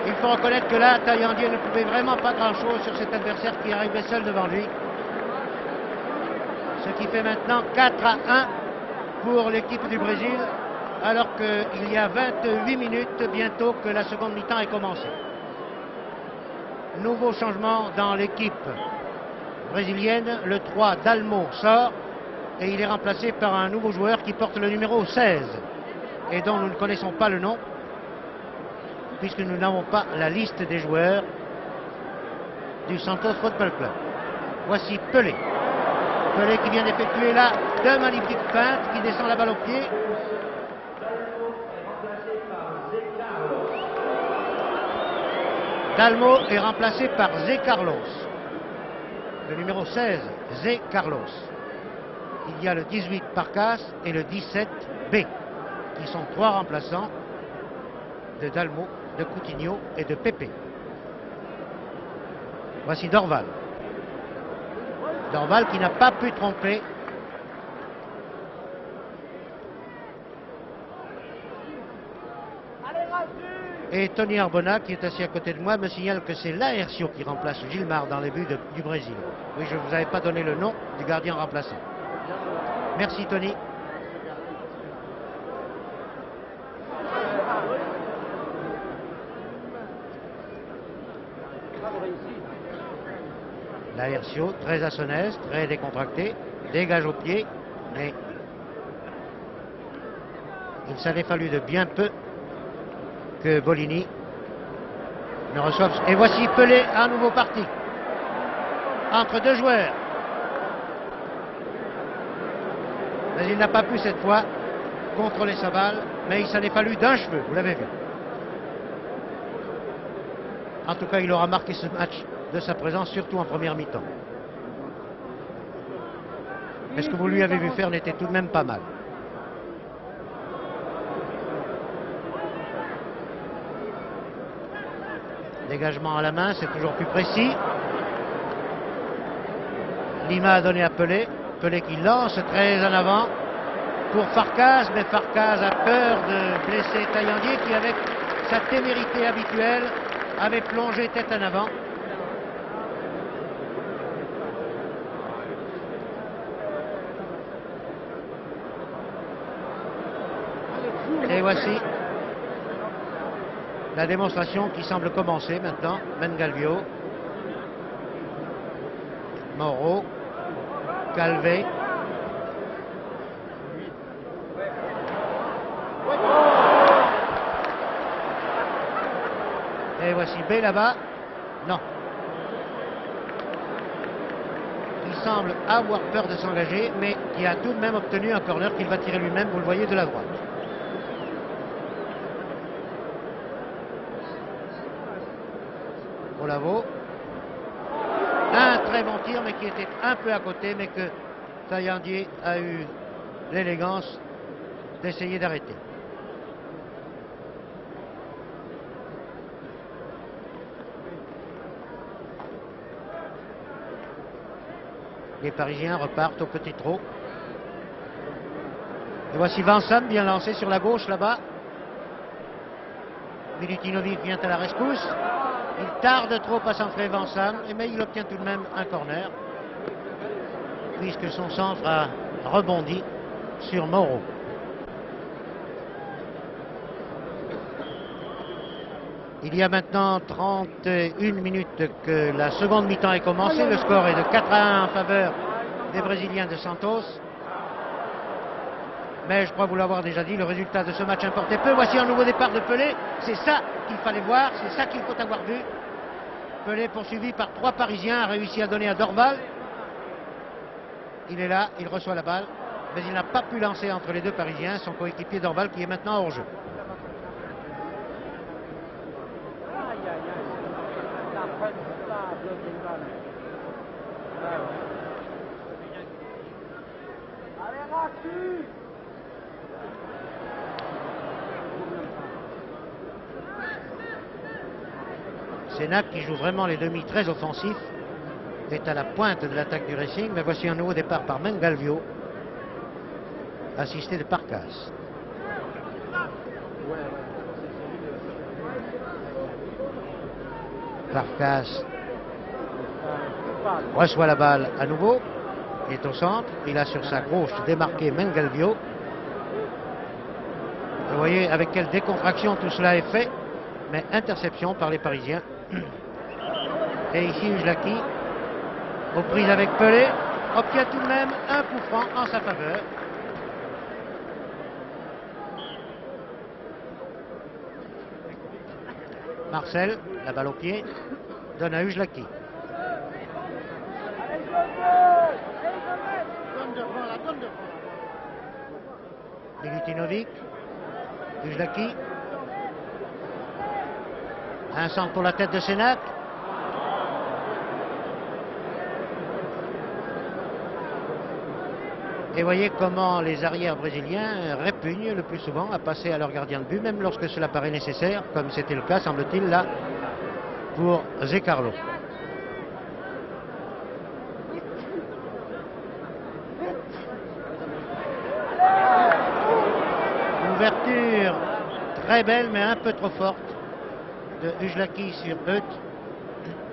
Il faut reconnaître que là, Taillandier ne pouvait vraiment pas grand-chose sur cet adversaire qui arrivait seul devant lui. Ce qui fait maintenant 4-1 pour l'équipe du Brésil, alors qu'il y a 28 minutes bientôt que la seconde mi-temps est commencée. Nouveau changement dans l'équipe brésilienne. Le 3, Dalmo, sort et il est remplacé par un nouveau joueur qui porte le numéro 16 et dont nous ne connaissons pas le nom, puisque nous n'avons pas la liste des joueurs du Santos Football Club. Voici Pelé. Pelé qui vient d'effectuer là deux magnifiques feintes, qui descend la balle au pied. Dalmo est remplacé par Zé Carlos. Le numéro 16, Zé Carlos. Il y a le 18 Parcas et le 17 B, qui sont trois remplaçants de Dalmo, de Coutinho et de Pepe. Voici Dorval. Dorval qui n'a pas pu tromper. Et Tony Arbona, qui est assis à côté de moi, me signale que c'est Laercio qui remplace Gilmar dans les buts du Brésil. Oui, je ne vous avais pas donné le nom du gardien remplaçant. Merci Tony. Laercio, très à son aise, très décontracté, dégage au pied, mais il s'avait fallu de bien peu que Bolini ne reçoive. Et voici Pelé à nouveau parti entre deux joueurs. Mais il n'a pas pu cette fois contrôler sa balle, mais il s'en est fallu d'un cheveu, vous l'avez vu. En tout cas, il aura marqué ce match de sa présence, surtout en première mi-temps. Mais ce que vous lui avez vu faire n'était tout de même pas mal. Dégagement à la main, c'est toujours plus précis. Lima a donné à Pelé. Pelé qui lance très en avant pour Farkas, mais Farkas a peur de blesser Taillandier qui, avec sa témérité habituelle, avait plongé tête en avant. Et voici la démonstration qui semble commencer maintenant. Mengalvio, Mauro, Calvé. Et voici B là-bas. Non. Il semble avoir peur de s'engager, mais qui a tout de même obtenu un corner qu'il va tirer lui-même, vous le voyez, de la droite. Olavo. Un très bon tir, mais qui était un peu à côté, mais que Taillandier a eu l'élégance d'essayer d'arrêter. Les Parisiens repartent au petit trot. Et voici Vincent bien lancé sur la gauche là-bas. Milutinovic vient à la rescousse. Il tarde trop à centrer Vincent, mais il obtient tout de même un corner, puisque son centre a rebondi sur Mauro. Il y a maintenant 31 minutes que la seconde mi-temps est commencée. Le score est de 4-1 en faveur des Brésiliens de Santos. Mais je crois vous l'avoir déjà dit, le résultat de ce match importait peu. Voici un nouveau départ de Pelé. C'est ça qu'il fallait voir, c'est ça qu'il faut avoir vu. Pelé, poursuivi par trois Parisiens, a réussi à donner à Dorval. Il est là, il reçoit la balle, mais il n'a pas pu lancer entre les deux Parisiens, son coéquipier Dorval qui est maintenant hors jeu. Sénac, qui joue vraiment les demi très offensifs, est à la pointe de l'attaque du Racing. Mais voici un nouveau départ par Mengalvio, assisté de Parcas. Farkas reçoit la balle à nouveau. Il est au centre. Il a sur sa gauche démarqué Mengalvio. Vous voyez avec quelle décontraction tout cela est fait. Mais interception par les Parisiens. Et ici Ujlaki, aux prises avec Pelé, obtient tout de même un coup franc en sa faveur. Marcel, la balle au pied, donne à Ujlaki. Milutinovic, Ujlaki. Un centre pour la tête de Sénac. Et voyez comment les arrières brésiliens répugnent le plus souvent à passer à leur gardien de but, même lorsque cela paraît nécessaire, comme c'était le cas, semble-t-il, là, pour Zé Carlos. Ouverture très belle, mais un peu trop forte de Ujlaki sur Euth.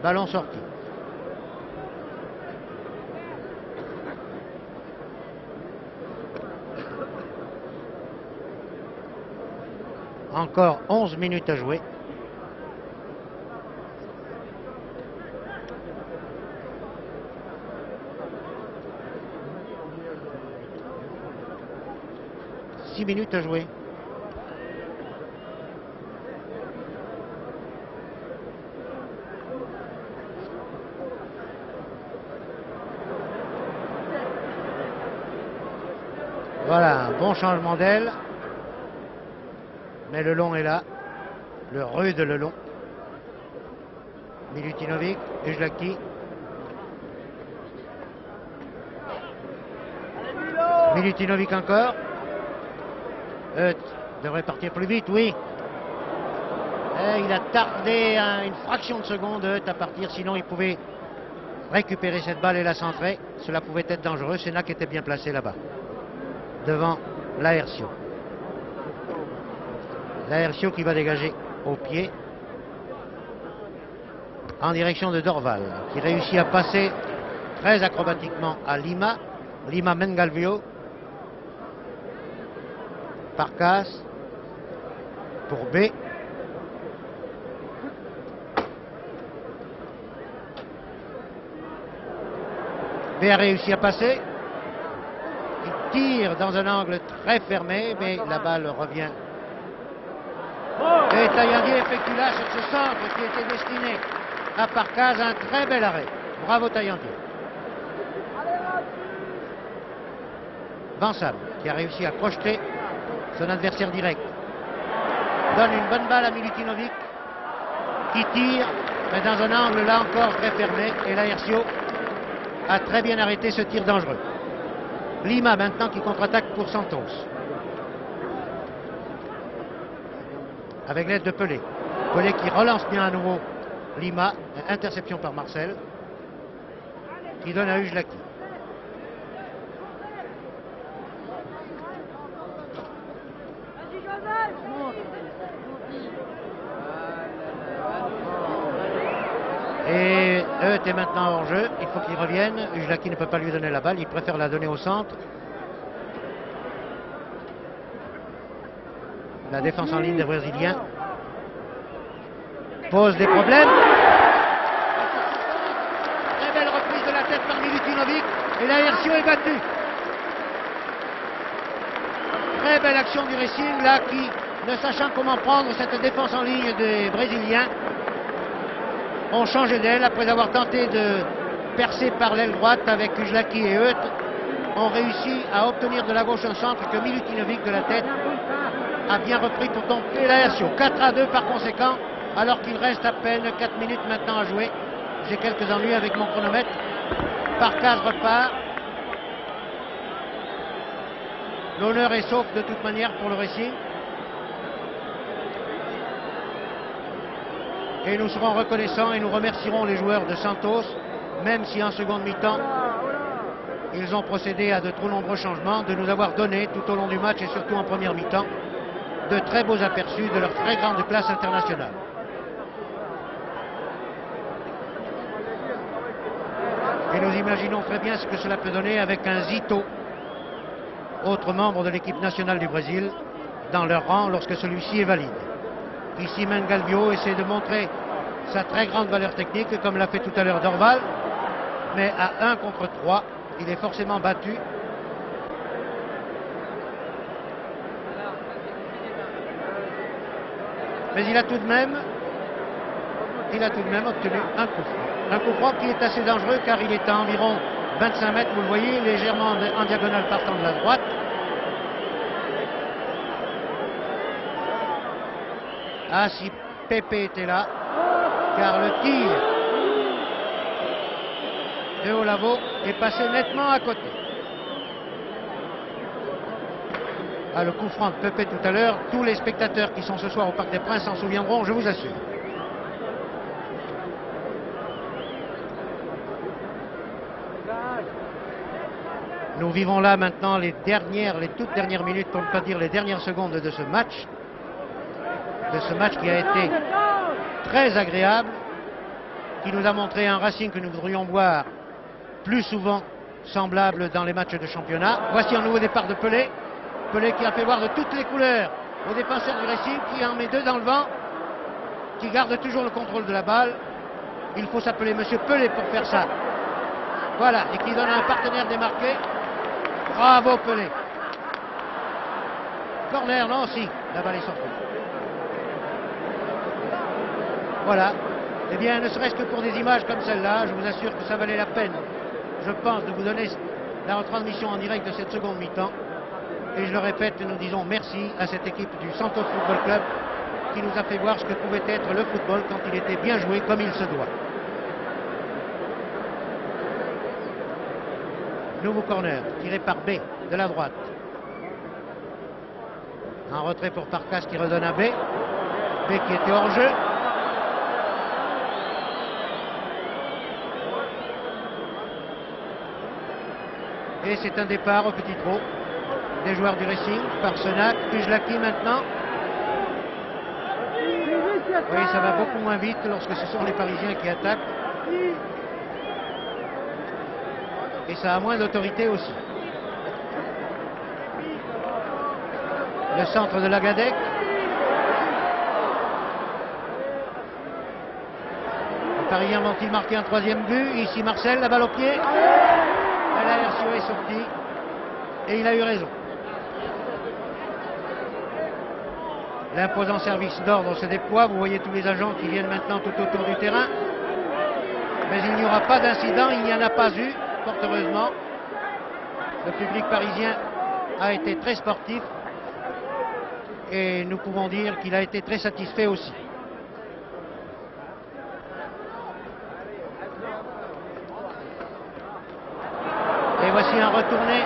Ballon sorti. Encore 11 minutes à jouer. « 6 minutes à jouer. Voilà, un bon changement d'aile. Mais le long est là. Le rude le long. Milutinovic, Ujlaki. Milutinovic encore. Euth devrait partir plus vite, oui. Et il a tardé une fraction de seconde, Euth, à partir. Sinon, il pouvait récupérer cette balle et la centrer. Cela pouvait être dangereux. Sénac était bien placé là-bas, devant Laercio. Laercio qui va dégager au pied en direction de Dorval, qui réussit à passer très acrobatiquement à Lima. Lima Mengalvio. Farkas pour B. B a réussi à passer. Il tire dans un angle très fermé, mais la balle revient. Et Taillandier effectue là sur ce centre qui était destiné à Farkas un très bel arrêt. Bravo Taillandier. Vincent qui a réussi à projeter son adversaire direct. Donne une bonne balle à Milutinovic qui tire, mais dans un angle là encore très fermé. Et Laercio a très bien arrêté ce tir dangereux. Lima maintenant qui contre-attaque pour Santos. Avec l'aide de Pelé. Pelé qui relance bien à nouveau Lima. Interception par Marcel. Qui donne à Ujlaki. Et Euth est maintenant hors jeu. Il faut qu'il revienne. Ujlaki ne peut pas lui donner la balle. Il préfère la donner au centre. La défense en ligne des Brésiliens pose des problèmes. Très belle reprise de la tête par Milutinovic. Et Laercio est battu. Très belle action du Racing là qui, ne sachant comment prendre cette défense en ligne des Brésiliens, ont changé d'aile après avoir tenté de percer par l'aile droite avec Ujlaki et Euth. Ont réussi à obtenir de la gauche un centre que Milutinovic de la tête a bien repris pour tomber Laercio. 4-2 par conséquent, alors qu'il reste à peine 4 minutes maintenant à jouer. J'ai quelques ennuis avec mon chronomètre. Farkas repart. L'honneur est sauf de toute manière pour le Racing. Et nous serons reconnaissants et nous remercierons les joueurs de Santos, même si en seconde mi-temps, ils ont procédé à de trop nombreux changements, de nous avoir donné tout au long du match et surtout en première mi-temps, de très beaux aperçus de leur très grande classe internationale. Et nous imaginons très bien ce que cela peut donner avec un Zito, autre membre de l'équipe nationale du Brésil, dans leur rang lorsque celui-ci est valide. Ici, Mangalvio essaie de montrer sa très grande valeur technique, comme l'a fait tout à l'heure Dorval, mais à 1 contre 3, il est forcément battu. Mais il a tout de même obtenu un coup franc. Un coup franc qui est assez dangereux car il est à environ 25 mètres, vous le voyez, légèrement en diagonale partant de la droite. Ah, si Pepe était là, car le tir de Olavo est passé nettement à côté. Ah, le coup franc de Pepe tout à l'heure, tous les spectateurs qui sont ce soir au Parc des Princes s'en souviendront, je vous assure. Nous vivons là maintenant les toutes dernières minutes, pour ne pas dire les dernières secondes de ce match. De ce match qui a été très agréable, qui nous a montré un Racing que nous voudrions voir plus souvent semblable dans les matchs de championnat. Voici un nouveau départ de Pelé. Pelé qui a fait voir de toutes les couleurs au défenseur du Racing, qui en met 2 dans le vent, qui garde toujours le contrôle de la balle. Il faut s'appeler Monsieur Pelé pour faire ça. Voilà, et qui donne à un partenaire démarqué. Bravo Pelé. Corner, non, si, la balle est sortie. Voilà. Eh bien, ne serait-ce que pour des images comme celle-là, je vous assure que ça valait la peine, je pense, de vous donner la retransmission en direct de cette seconde mi-temps. Et je le répète, nous disons merci à cette équipe du Santos Football Club qui nous a fait voir ce que pouvait être le football quand il était bien joué comme il se doit. Nouveau corner, tiré par B, de la droite. Un retrait pour Parcas qui redonne à B. B qui était hors jeu. Et c'est un départ au petit trot des joueurs du Racing par Senac, Pujlaki maintenant. Oui, ça va beaucoup moins vite lorsque ce sont les Parisiens qui attaquent. Et ça a moins d'autorité aussi. Le centre de Lagadec. Les Parisiens vont-ils marquer un 3e but? Ici Marcel, la balle au pied. La RCO est sortie et il a eu raison. L'imposant service d'ordre se déploie. Vous voyez tous les agents qui viennent maintenant tout autour du terrain. Mais il n'y aura pas d'incident, il n'y en a pas eu, fort heureusement. Le public parisien a été très sportif et nous pouvons dire qu'il a été très satisfait aussi. Et voici un retourné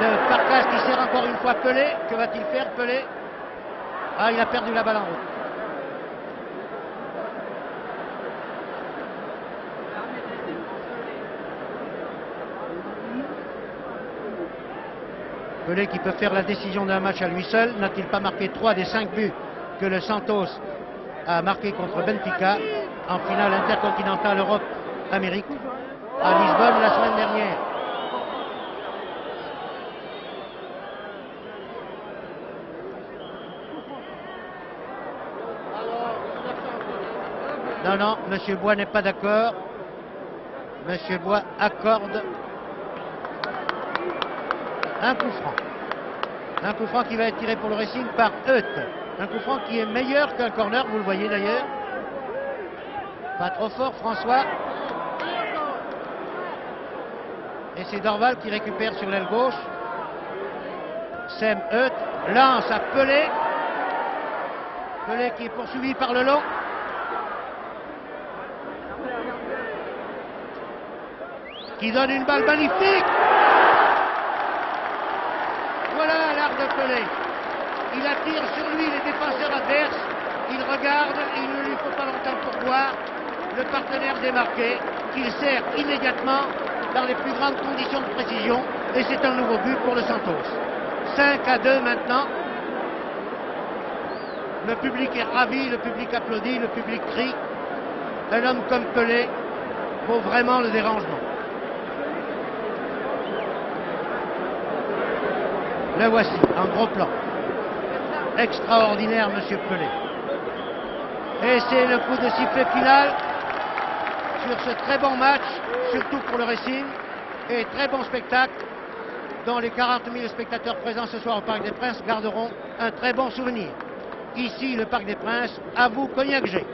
de Parcas qui sert encore une fois Pelé. Que va-t-il faire, Pelé? Ah, il a perdu la balle en route. Pelé qui peut faire la décision d'un match à lui seul. N'a-t-il pas marqué 3 des 5 buts que le Santos a marqué contre Benfica en finale intercontinentale Europe-Amérique à Lisbonne la semaine dernière? Non, non, M. Bois n'est pas d'accord. M. Bois accorde un coup franc. Un coup franc qui va être tiré pour le Racing par Hutt. Un coup franc qui est meilleur qu'un corner, vous le voyez d'ailleurs. Pas trop fort, François. Et c'est Dorval qui récupère sur l'aile gauche. Sem Hutt lance à Pelé. Pelé qui est poursuivi par le long. Qui donne une balle magnifique. Voilà l'art de Pelé. Il attire sur lui les défenseurs adverses. Il regarde et il ne lui faut pas longtemps pour voir le partenaire démarqué qu'il sert immédiatement dans les plus grandes conditions de précision. Et c'est un nouveau but pour le Santos. 5-2 maintenant. Le public est ravi, le public applaudit, le public crie. Un homme comme Pelé vaut vraiment le dérangement. Le voici, en gros plan. Extraordinaire, monsieur Pelé. Et c'est le coup de sifflet final sur ce très bon match, surtout pour le Racing, et très bon spectacle dont les 40 000 spectateurs présents ce soir au Parc des Princes garderont un très bon souvenir. Ici, le Parc des Princes, à vous, Cognac G.